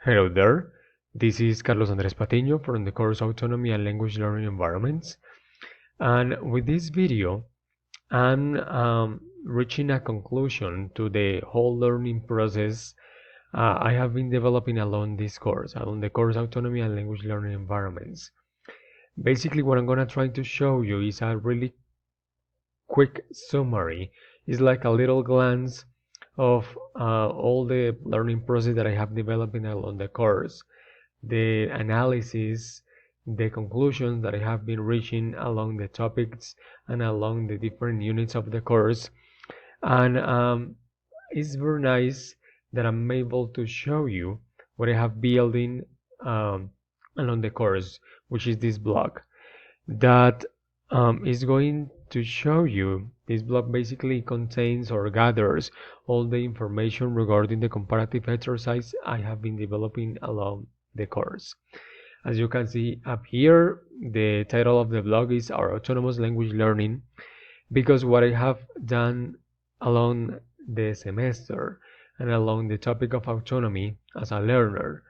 Hello there, this is Carlos Andrés Patiño from the course Autonomy and Language Learning Environments. And with this video, I'm reaching a conclusion to the whole learning process I have been developing along this course, along the course Autonomy and Language Learning Environments. Basically, what I'm going to try to show you is a really quick summary. It's like a little glance of all the learning process that I have developed along the course, the analysis, the conclusions that I have been reaching along the topics and along the different units of the course. And it's very nice that I'm able to show you what I have building along the course, which is this blog that is going to show you. This blog basically contains or gathers all the information regarding the comparative exercise I have been developing along the course. As you can see up here, the title of the blog is Our Autonomous Language Learning, because what I have done along the semester and along the topic of autonomy as a learner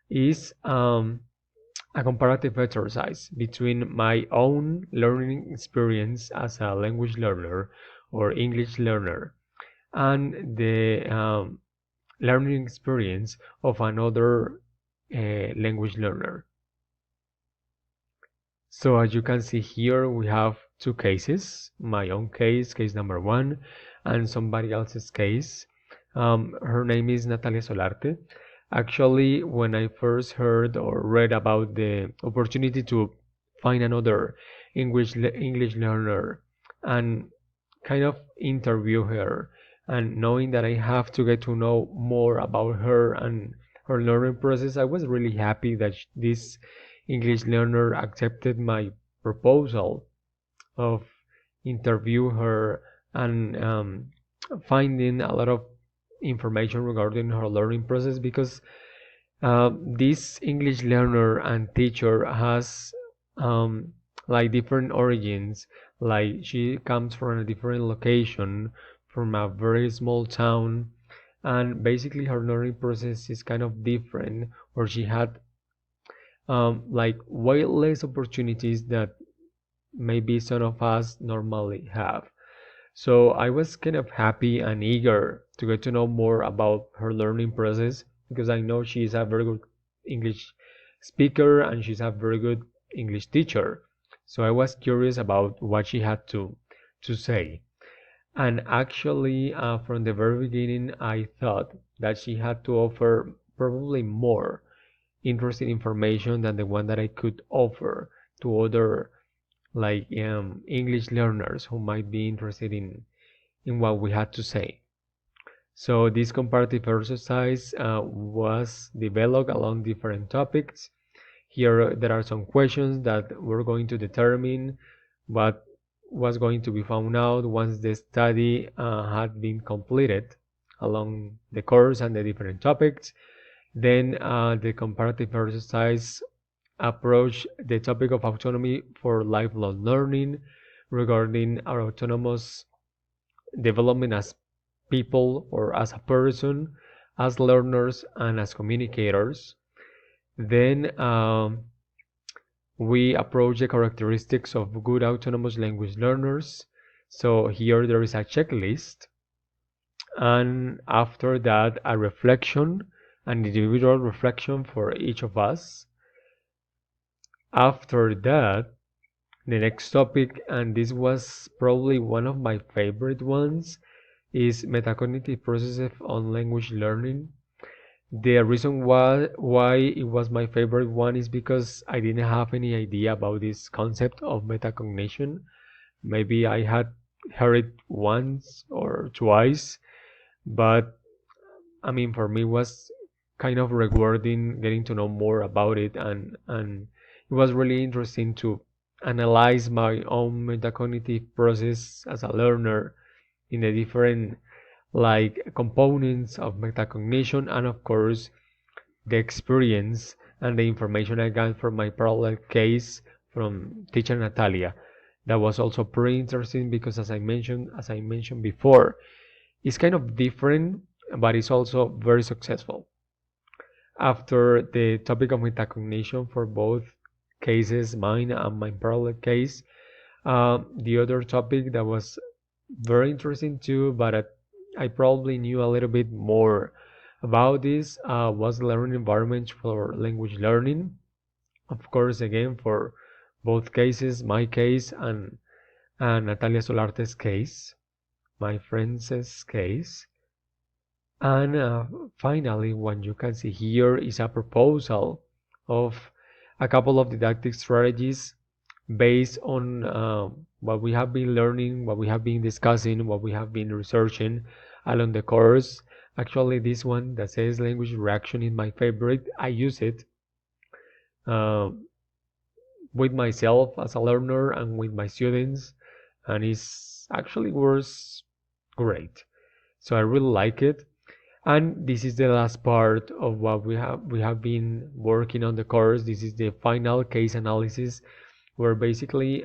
is a comparative exercise between my own learning experience as a language learner or English learner and the learning experience of another language learner. So as you can see here, we have two cases, my own case, case number 1, and somebody else's case. Her name is Natalia Solarte. Actually, when I first heard or read about the opportunity to find another English learner and kind of interview her, and knowing that I have to get to know more about her and her learning process, I was really happy that this English learner accepted my proposal of interview her and finding a lot of information regarding her learning process, because this English learner and teacher has like different origins. Like she comes from a different location, from a very small town, and basically her learning process is kind of different, or she had like way less opportunities that maybe some of us normally have. So I was kind of happy and eager to get to know more about her learning process, because I know she's a very good English speaker and she's a very good English teacher. So I was curious about what she had to say. And actually, from the very beginning, I thought that she had to offer probably more interesting information than the one that I could offer to other like English learners who might be interested in what we had to say. So this comparative exercise was developed along different topics. Here there are some questions that we're going to determine what was going to be found out once the study had been completed along the course and the different topics. Then the comparative exercise approach the topic of autonomy for lifelong learning regarding our autonomous development as people or as a person, as learners and as communicators. Then we approach the characteristics of good autonomous language learners. So here there is a checklist, and after that a reflection, an individual reflection for each of us. After that, the next topic, and this was probably one of my favorite ones, is metacognitive processes on language learning. The reason why it was my favorite one is because I didn't have any idea about this concept of metacognition. Maybe I had heard it once or twice, but I mean, for me it was kind of rewarding getting to know more about it, and it was really interesting to analyze my own metacognitive process as a learner in the different like components of metacognition, and of course the experience and the information I got from my parallel case from teacher Natalia. That was also pretty interesting because as I mentioned before, it's kind of different, but it's also very successful. after the topic of metacognition for both cases, mine and my parallel case. The other topic that was very interesting too, but I probably knew a little bit more about this, was learning environment for language learning. Of course, again, for both cases, my case and Natalia Solarte's case, my friend's case. And finally, what you can see here is a proposal of a couple of didactic strategies based on what we have been learning, what we have been discussing, what we have been researching along the course. Actually, this one that says language reaction is my favorite. I use it uh, with myself as a learner and with my students, and it's actually works great. So I really like it. And this is the last part of what we have been working on the course. This is the final case analysis, where basically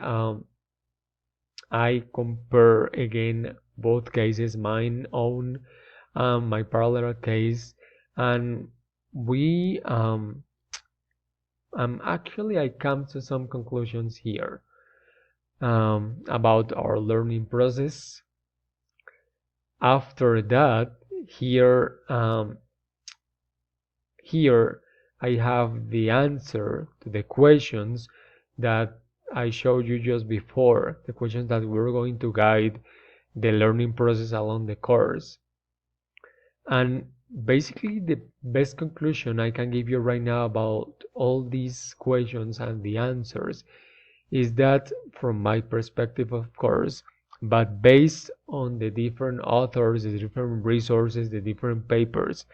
I compare again both cases, mine own, my parallel case, and we actually I come to some conclusions here about our learning process. After that, here here I have the answer to the questions that I showed you just before, the questions that we're going to guide the learning process along the course. And basically, the best conclusion I can give you right now about all these questions and the answers is that, from my perspective, of course, but based on the different authors, the different resources, the different papers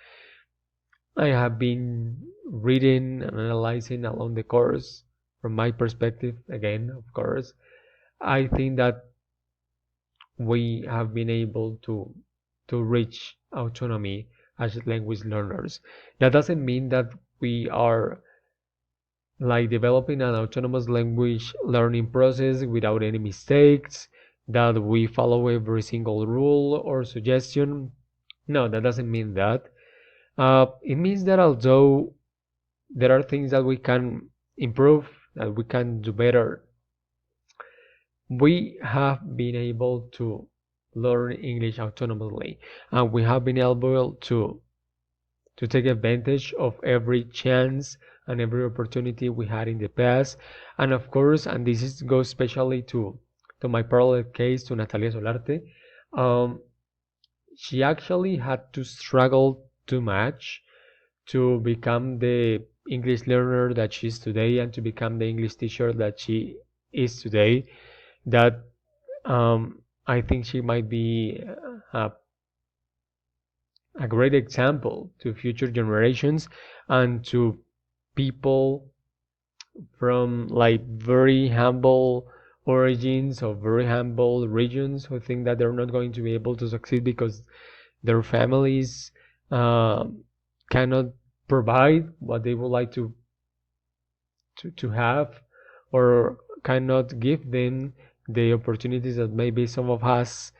I have been reading and analyzing along the course, from my perspective, again, of course, I think that we have been able to reach autonomy as language learners. That doesn't mean that we are like developing an autonomous language learning process without any mistakes, that we follow every single rule or suggestion. No, that doesn't mean that. It means that although there are things that we can improve, that we can do better, we have been able to learn English autonomously, and we have been able to take advantage of every chance and every opportunity we had in the past. And of course, and goes especially to my parallel case, to Natalia Solarte, she actually had to struggle too much to become the English learner that she is today, and to become the English teacher that she is today. That I think she might be a great example to future generations and to people from like very humble origins or very humble regions, who think that they're not going to be able to succeed because their families cannot provide what they would like to have, or cannot give them the opportunities that maybe some of us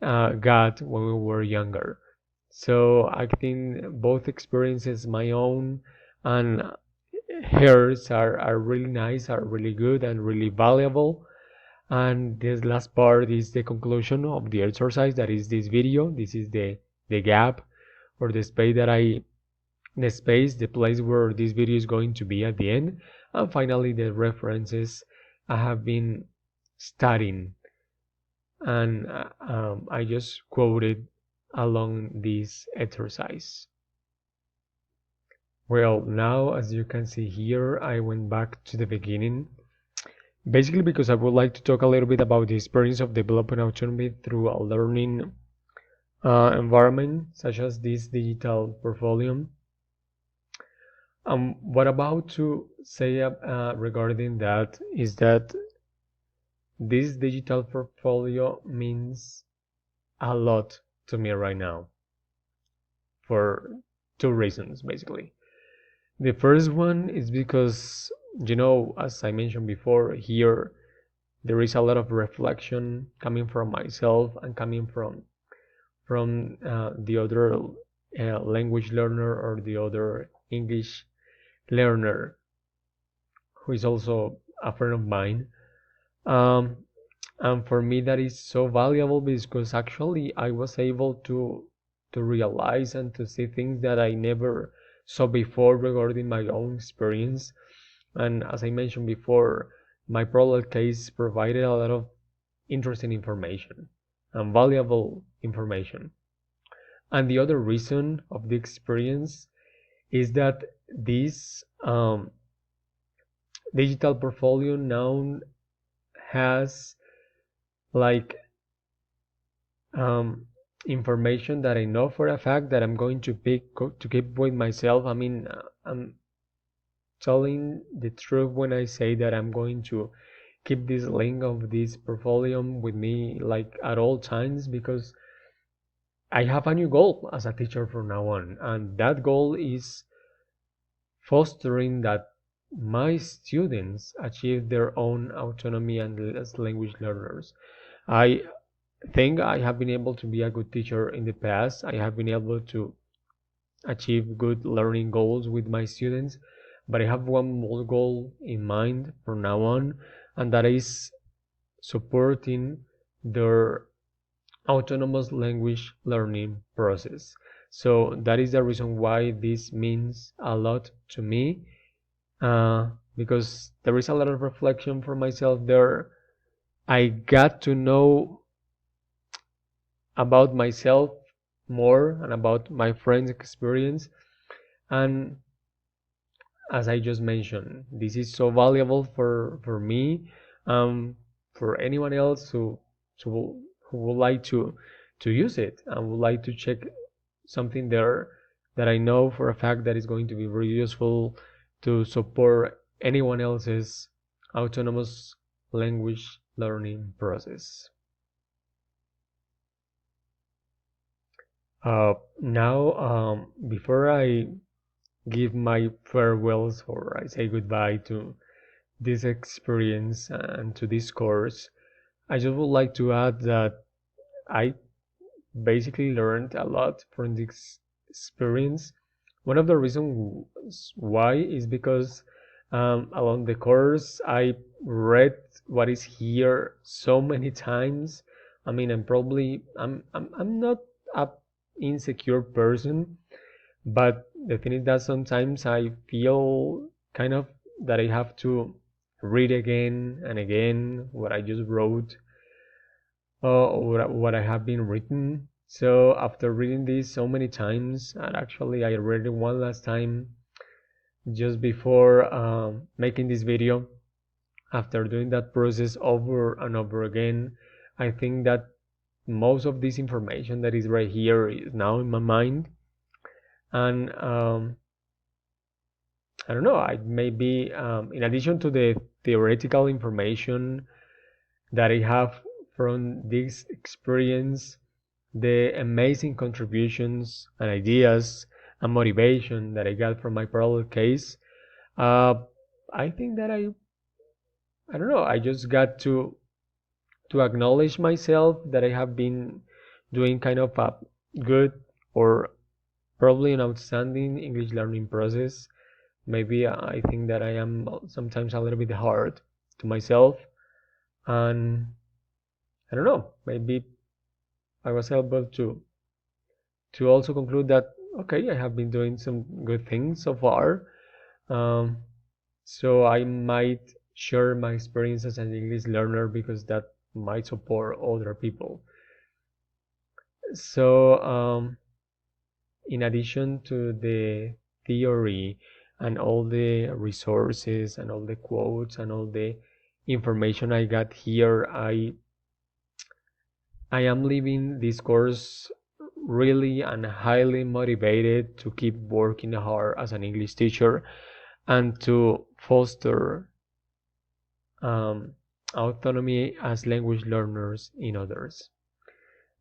got when we were younger. So I think both experiences, my own and hers, are really nice, are really good, and really valuable. And this last part is the conclusion of the exercise. That is this video. This is the gap, or the space the place where this video is going to be at the end. And finally, the references I have been studying, and I just quoted along this exercise. Well, now as you can see here, I went back to the beginning, basically because I would like to talk a little bit about the experience of developing autonomy through a learning environment such as this digital portfolio. What about to say regarding that is that this digital portfolio means a lot to me right now, for two reasons basically. The first one is because, as I mentioned before, here there is a lot of reflection coming from myself and coming from the other language learner, or the other English learner who is also a friend of mine. Um, and for me that is so valuable because actually I was able to realize and to see things that I never saw before regarding my own experience. And as I mentioned before, my parallel case provided a lot of interesting information and valuable information. And the other reason of the experience is that this digital portfolio now has like information that I know for a fact that I'm going to keep with myself. I mean, I'm telling the truth when I say that I'm going to keep this link of this portfolio with me like at all times, because I have a new goal as a teacher from now on, and that goal is fostering that my students achieve their own autonomy and as language learners. I think I have been able to be a good teacher in the past. I have been able to achieve good learning goals with my students, but I have one more goal in mind from now on, and that is supporting their autonomous language learning process. So that is the reason why this means a lot to me, because there is a lot of reflection for myself there. I got to know about myself more and about my friend's experience. And as I just mentioned, this is so valuable for me, for anyone else who would like to use it and would like to check something there that I know for a fact that is going to be very useful to support anyone else's autonomous language learning process. Now, before I give my farewells or I say goodbye to this experience and to this course, I just would like to add that I basically learned a lot from this experience. One of the reasons why is because along the course I read what is here so many times. I mean, I'm not a insecure person, but the thing is that sometimes I feel kind of that I have to read again and again what I just wrote, or what I have been written. So after reading this so many times, and actually I read it one last time just before making this video, after doing that process over and over again, I think that most of this information that is right here is now in my mind. And I don't know, I maybe in addition to the theoretical information that I have from this experience, the amazing contributions and ideas and motivation that I got from my parallel case, I think that I don't know, I just got to acknowledge myself that I have been doing kind of a good or probably an outstanding English learning process. Maybe I think that I am sometimes a little bit hard to myself, and I don't know, maybe I was able to also conclude that okay, I have been doing some good things so far. Um, so I might share my experience as an English learner because that might support other people. So in addition to the theory and all the resources and all the quotes and all the information I got here, I am leaving this course really and highly motivated to keep working hard as an English teacher and to foster autonomy as language learners in others.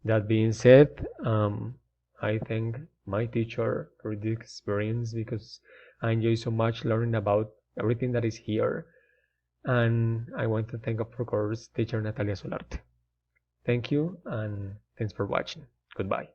That being said, I thank my teacher for this experience because I enjoy so much learning about everything that is here. And I want to thank, of course, teacher Natalia Solarte. Thank you, and thanks for watching. Goodbye.